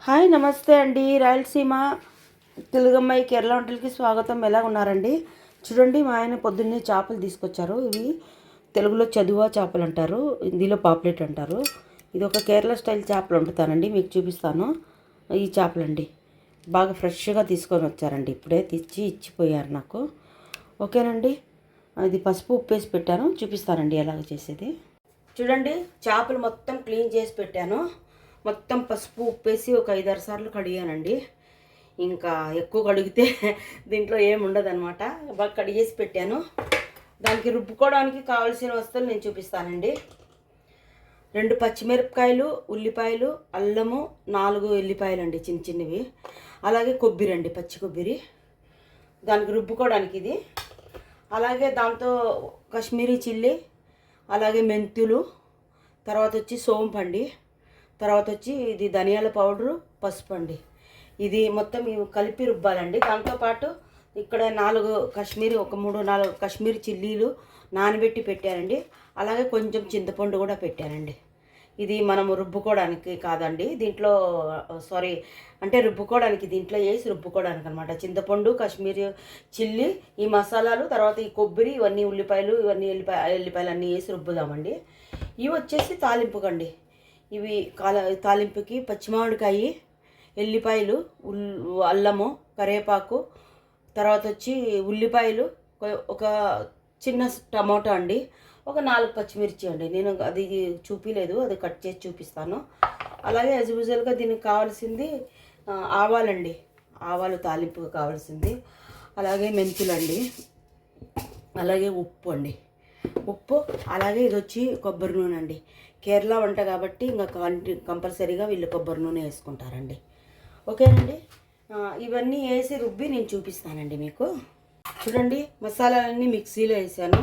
Hi నమస్తే అండి. రాయలసీమ తెలుగమ్మాయి కేరళ వంటలకి స్వాగతం. ఎలా ఉన్నారండి? చూడండి, మా ఆయన పొద్దున్నే చేపలు తీసుకొచ్చారు. ఇవి తెలుగులో చదువా చేపలు అంటారు, హిందీలో పాప్లెట్ అంటారు. ఇది ఒక కేరళ స్టైల్ చేపలు వండుతానండి, మీకు చూపిస్తాను. ఈ చేపలండి బాగా ఫ్రెష్గా తీసుకొని వచ్చారండి, ఇప్పుడే తెచ్చి ఇచ్చిపోయారు నాకు. ఓకేనండి, అది పసుపు ఉప్పు వేసి పెట్టాను, చూపిస్తానండి ఎలాగ చేసేది. చూడండి, చేపలు మొత్తం క్లీన్ చేసి పెట్టాను. మొత్తం పసుపు ఉప్పేసి ఒక 5-6 సార్లు కడిగానండి. ఇంకా ఎక్కువ కడిగితే దీంట్లో ఏముండదనమాట. బాగా కడిగేసి పెట్టాను. దానికి రుబ్బుకోవడానికి కావాల్సిన వస్తువులు నేను చూపిస్తానండి. 2 పచ్చిమిరపకాయలు, ఉల్లిపాయలు, అల్లము, 4 ఎల్లిపాయలు అండి చిన్న చిన్నవి. అలాగే కొబ్బరి అండి, పచ్చి కొబ్బరి, దానికి రుబ్బుకోవడానికి ఇది. అలాగే దాంతో కాశ్మీరీ చిల్లీ, అలాగే మెంతులు, తర్వాత వచ్చి సోంపు అండి, తర్వాత వచ్చి ఇది ధనియాల పౌడరు, పసుపు అండి. ఇది మొత్తం కలిపి రుబ్బాలండి. దాంతోపాటు ఇక్కడ 4 కాశ్మీరీ, ఒక 3-4 కాశ్మీరీ చిల్లీలు నానబెట్టి పెట్టానండి. అలాగే కొంచెం చింతపండు కూడా పెట్టానండి. ఇది మనము రుబ్బుకోవడానికి కాదండి, దీంట్లో అంటే రుబ్బుకోవడానికి, దీంట్లో వేసి రుబ్బుకోవడానికి అనమాట. చింతపండు, కాశ్మీరీ చిల్లీ, ఈ మసాలాలు, తర్వాత ఈ కొబ్బరి, ఇవన్నీ ఉల్లిపాయలు, ఇవన్నీ ఎల్లిపాయలు అన్నీ వేసి రుబ్బుదామండి. ఇవి వచ్చేసి తాలింపుకండి. ఇవి తాలింపుకి పచ్చిమామిడికాయ, ఎల్లిపాయలు, అల్లము, కరివేపాకు, తర్వాత వచ్చి ఉల్లిపాయలు, ఒక చిన్న టమాటా అండి, ఒక 4 పచ్చిమిర్చి అండి. నేను అది చూపించలేదు, అది కట్ చేసి చూపిస్తాను. అలాగే యాజ్ యూజువల్గా దీనికి కావాల్సింది ఆవాలండి, ఆవాలు తాలింపుకి కావాల్సింది. అలాగే మెంతులండి, అలాగే ఉప్పు అండి, ఉప్పు. అలాగే ఇది వచ్చి కొబ్బరి నూనె అండి. కేరళ వంట కాబట్టి ఇంకా కంపల్సరీగా వీళ్ళు కొబ్బరి నూనె వేసుకుంటారండి. ఓకేనండి, ఇవన్నీ వేసి రుబ్బి నేను చూపిస్తానండి మీకు. చూడండి, మసాలాలన్నీ మిక్సీలో వేసాను.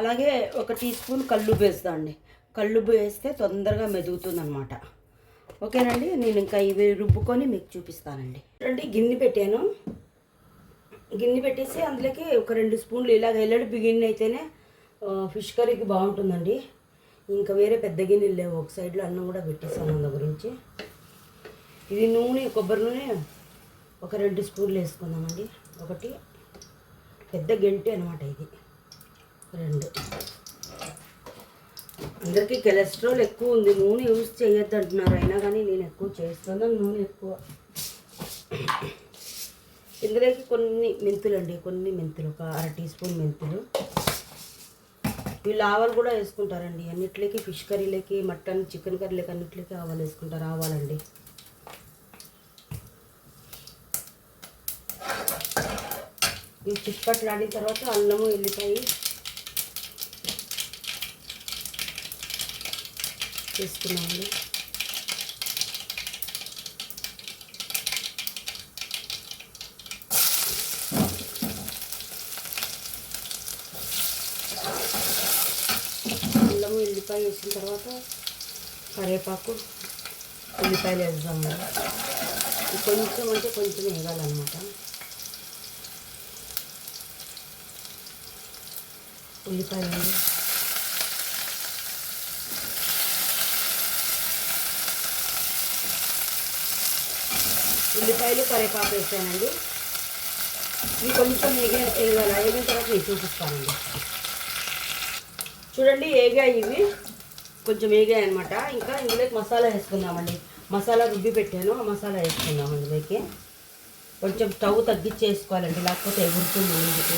అలాగే 1 టీ స్పూన్ కల్లుప్పు వేస్తా అండి. కల్లుప్పు వేస్తే తొందరగా మెదుగుతుంది అనమాట. ఓకేనండి, నేను ఇంకా ఇవి రుబ్బుకొని మీకు చూపిస్తానండి. చూడండి, గిన్నె పెట్టాను. గిన్నె పెట్టేసి అందులోకి ఒక 2 స్పూన్లు ఇలాగ ఎల్లడి గిన్నె అయితేనే ఫిష్ కర్రీకి బాగుంటుందండి. ఇంకా వేరే పెద్ద గిన్నెలు లేవు. ఒక సైడ్లో అన్నం కూడా పెట్టేసాను అందు గురించి. ఇది నూనె, కొబ్బరి నూనె ఒక 2 స్పూన్లు వేసుకుందామండి. ఒకటి పెద్ద గెంటి అనమాట, ఇది 2. అందరికీ కొలెస్ట్రాల్ ఎక్కువ ఉంది, నూనె యూజ్ చేయొద్దు అంటున్నారు. అయినా కానీ నేను ఎక్కువ చేస్తున్నాను నూనె ఎక్కువ. ఇందులోకి కొన్ని మెంతులు అండి, కొన్ని మెంతులు, ఒక 1/2 టీ స్పూన్ మెంతులు. వీళ్ళు ఆవాలు కూడా వేసుకుంటారండి అన్నిట్లోకి, ఫిష్ కర్రీలకి, మటన్, చికెన్ కర్రీలకి అన్నిట్లోకి ఆవాలు వేసుకుంటారు. ఆవాలండి. ఇవి చిప్పట్లాడిన తర్వాత అల్లము, ఎల్లిపాయ వేసుకున్నామండి. అల్లము, ఎల్లిపాయ వేసిన తర్వాత కరివేపాకు, ఉల్లిపాయలు వేద్దామండి. కొంచెం అంటే కొంచెం వేయాలన్నమాట. ఉల్లిపాయలు, కరివేపాకు వేసానండి. ఇవి కొంచెం వేగిన తర్వాత నేను చూపిస్తానండి. చూడండి, వేగాయి, ఇవి కొంచెం వేగాయి అనమాట. ఇంకా ఇందులోకి మసాలా వేసుకుందామండి. మసాలా రుబ్బి పెట్టాను, ఆ మసాలా వేసుకుందామండి. ఇందులోకి కొంచెం స్టవ్ తగ్గించి వేసుకోవాలండి, లేకపోతే ఎగురుతుంది ముందుకు.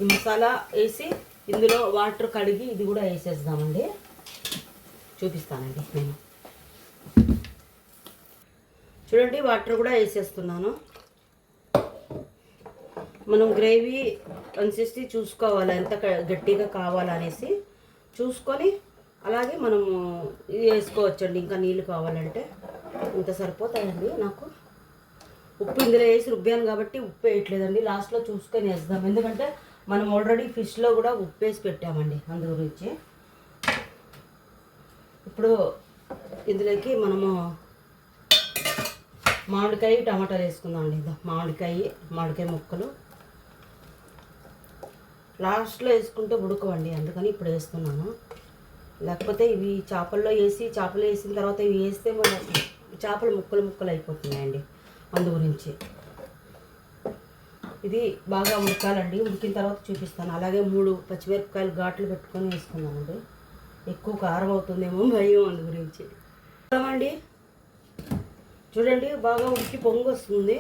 ఈ మసాలా వేసి ఇందులో వాటర్ కడిగి ఇది కూడా వేసేద్దామండి. చూపిస్తానండి నేను. చూడండి, వాటర్ కూడా వేసేస్తున్నాను. మనం గ్రేవీ కన్సిస్టెన్సీ చూసుకోవాలి, ఎంత గట్టిగా కావాలనేసి చూసుకొని అలాగే మనము ఇది వేసుకోవచ్చండి. ఇంకా నీళ్ళు కావాలంటే ఇంత సరిపోతాయండి నాకు. ఉప్పు ఇందులో వేసి రుబ్బాను కాబట్టి ఉప్పు వేయట్లేదండి, లాస్ట్లో చూసుకొని వేద్దాం. ఎందుకంటే మనం ఆల్రెడీ ఫిష్లో కూడా ఉప్పు వేసి పెట్టామండి, అందు గురించి. ఇప్పుడు ఇందులోకి మనము మామిడికాయ, టమాటాలు వేసుకుందాం అండి. మామిడికాయ ముక్కలు లాస్ట్లో వేసుకుంటే ఉడకవండి, అందుకని ఇప్పుడు వేస్తున్నాను. లేకపోతే ఇవి చేపల్లో చేపలు వేసిన తర్వాత ఇవి వేస్తే మన చేపలు ముక్కలు అయిపోతున్నాయండి. అందు గురించి ఇది బాగా ఉడకాలండి. ఉడికిన తర్వాత చూపిస్తాను. అలాగే 3 పచ్చిమిరపకాయలు ఘాట్లు పెట్టుకొని వేసుకున్నానండి. ఎక్కువ కారం అవుతుందేమో భయం, అందు గురించి. చూడమండి, చూడండి బాగా ఉడికి పొంగు వస్తుంది.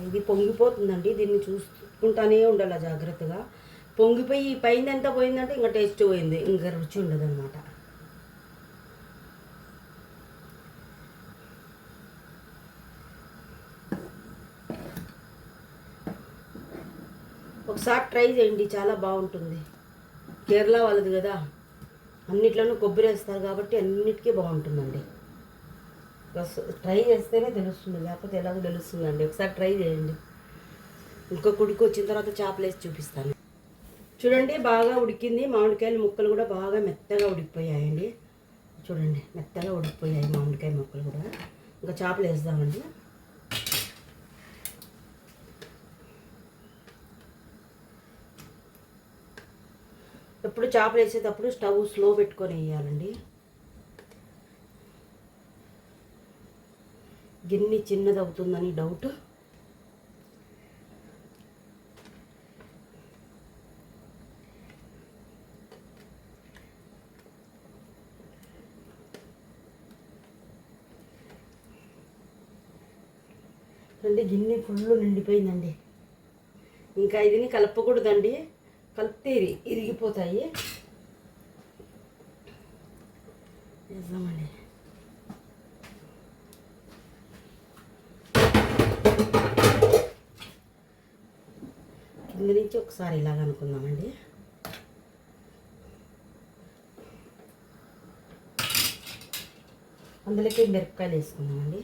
ఇది పొంగిపోతుందండి. దీన్ని చూసుకుంటానే ఉండాలి జాగ్రత్తగా. పొంగిపోయి పైన ఎంత పోయిందంటే ఇంకా టేస్ట్ పోయింది, ఇంకా రుచి ఉండదు అనమాట. ఒకసారి ట్రై చేయండి, చాలా బాగుంటుంది. కేరళ వాళ్ళది కదా, అన్నిట్లోనూ కొబ్బరి వేస్తారు కాబట్టి అన్నిటికీ బాగుంటుందండి. ట్రై చేస్తేనే తెలుస్తుంది, లేకపోతే ఎలాగో తెలుస్తుందండి. ఒకసారి ట్రై చేయండి. ఇంకో కుడికి వచ్చిన తర్వాత చేపలు వేసి చూపిస్తాను. చూడండి బాగా ఉడికింది. మామిడికాయల ముక్కలు కూడా బాగా మెత్తగా ఉడికిపోయాయండి. చూడండి మెత్తగా ఉడికిపోయాయి మామిడికాయ ముక్కలు కూడా. ఇంకా చేపలు వేద్దామండి. ఎప్పుడు చేపలు వేసేటప్పుడు స్టవ్ స్లో పెట్టుకొని వేయాలండి. గిన్నె చిన్నది అవుతుందని డౌట్. అంటే గిన్నె ఫుల్ నిండిపోయిందండి. ఇంకా ఇదిని కలపకూడదండి, కలిపితే ఇరిగిపోతాయి. వేద్దామండి. కింద నుంచి ఒకసారి ఇలాగ అనుకుందామండి. అందులోకి మిరపకాయలు వేసుకుందామండి.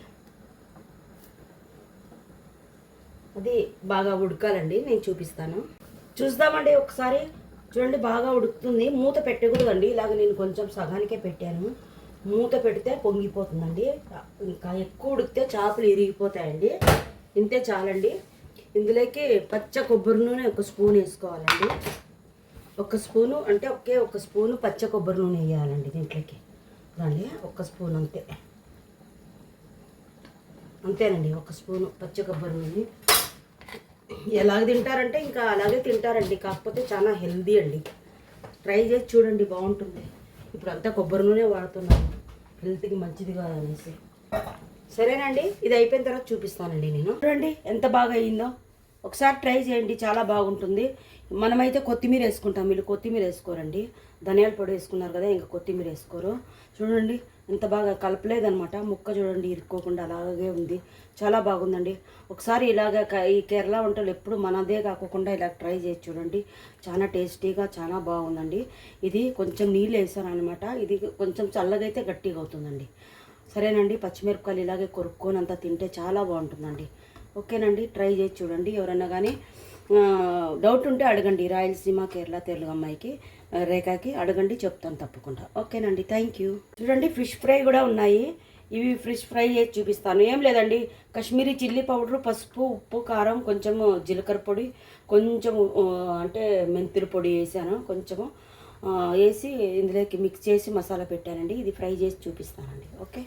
అది బాగా ఉడకాలండి, నేను చూపిస్తాను. చూద్దామండి ఒకసారి. చూడండి బాగా ఉడుకుతుంది. మూత పెట్టకూడదండి, ఇలాగ నేను కొంచెం సగానికే పెట్టాను. మూత పెడితే పొంగిపోతుందండి. ఇంకా ఎక్కువ ఉడికితే చేపలు ఇరిగిపోతాయండి. ఇంతే చాలండి. ఇందులోకి పచ్చ కొబ్బరి నూనె 1 స్పూన్ వేసుకోవాలండి. 1 స్పూను అంటే ఒక స్పూను పచ్చ కొబ్బరి నూనె వేయాలండి దీంట్లోకి. దాన్ని 1 స్పూన్ అంతేనండి. 1 స్పూను పచ్చ కొబ్బరి నూనె. ఎలాగ తింటారంటే ఇంకా అలాగే తింటారండి, కాకపోతే చాలా హెల్దీ అండి. ట్రై చేసి చూడండి, బాగుంటుంది. ఇప్పుడు అంతా కొబ్బరి నూనె వాడుతున్నాను, హెల్త్కి మంచిది కాదనేసి. సరేనండి, ఇది అయిపోయిన తర్వాత చూపిస్తానండి నేను. చూడండి ఎంత బాగా అయ్యిందో. ఒకసారి ట్రై చేయండి, చాలా బాగుంటుంది. మనమైతే కొత్తిమీర వేసుకుంటాం, వీళ్ళు కొత్తిమీర వేసుకోరండి. ధనియాల పొడి వేసుకున్నారు కదా, ఇంకా కొత్తిమీర వేసుకోరు. చూడండి ఎంత బాగా కలపలేదనమాట. ముక్క చూడండి ఇరుక్కోకుండా అలాగే ఉంది. చాలా బాగుందండి. ఒకసారి ఇలాగ ఈ కేరళ వంటలు ఎప్పుడు మనదే కాకుండా ఇలా ట్రై చేసి చూడండి. చాలా టేస్టీగా చాలా బాగుందండి. ఇది కొంచెం నీళ్ళు వేసాను అనమాట. ఇది కొంచెం చల్లగా అయితే గట్టిగా అవుతుందండి. సరేనండి, పచ్చిమిరపకాయలు ఇలాగే కొరుక్కొని అంతా తింటే చాలా బాగుంటుందండి. ఓకేనండి, ట్రై చేసి చూడండి. ఎవరన్నా కానీ డౌట్ ఉంటే అడగండి. రాయలసీమ కేరళ తెలుగు అమ్మాయికి రేఖకి అడగండి, చెప్తాను తప్పకుండా. ఓకేనండి, థ్యాంక్ యూ. చూడండి ఫిష్ ఫ్రై కూడా ఉన్నాయి. ఇవి ఫిష్ ఫ్రై చేసి చూపిస్తాను. ఏం లేదండి, కాశ్మీరీ చిల్లీ పౌడరు, పసుపు, ఉప్పు, కారం, కొంచెము జీలకర్ర పొడి, కొంచెము అంటే మెంతుల పొడి వేసాను, కొంచెము వేసి ఇందులోకి మిక్స్ చేసి మసాలా పెట్టానండి. ఇది ఫ్రై చేసి చూపిస్తానండి. ఓకే.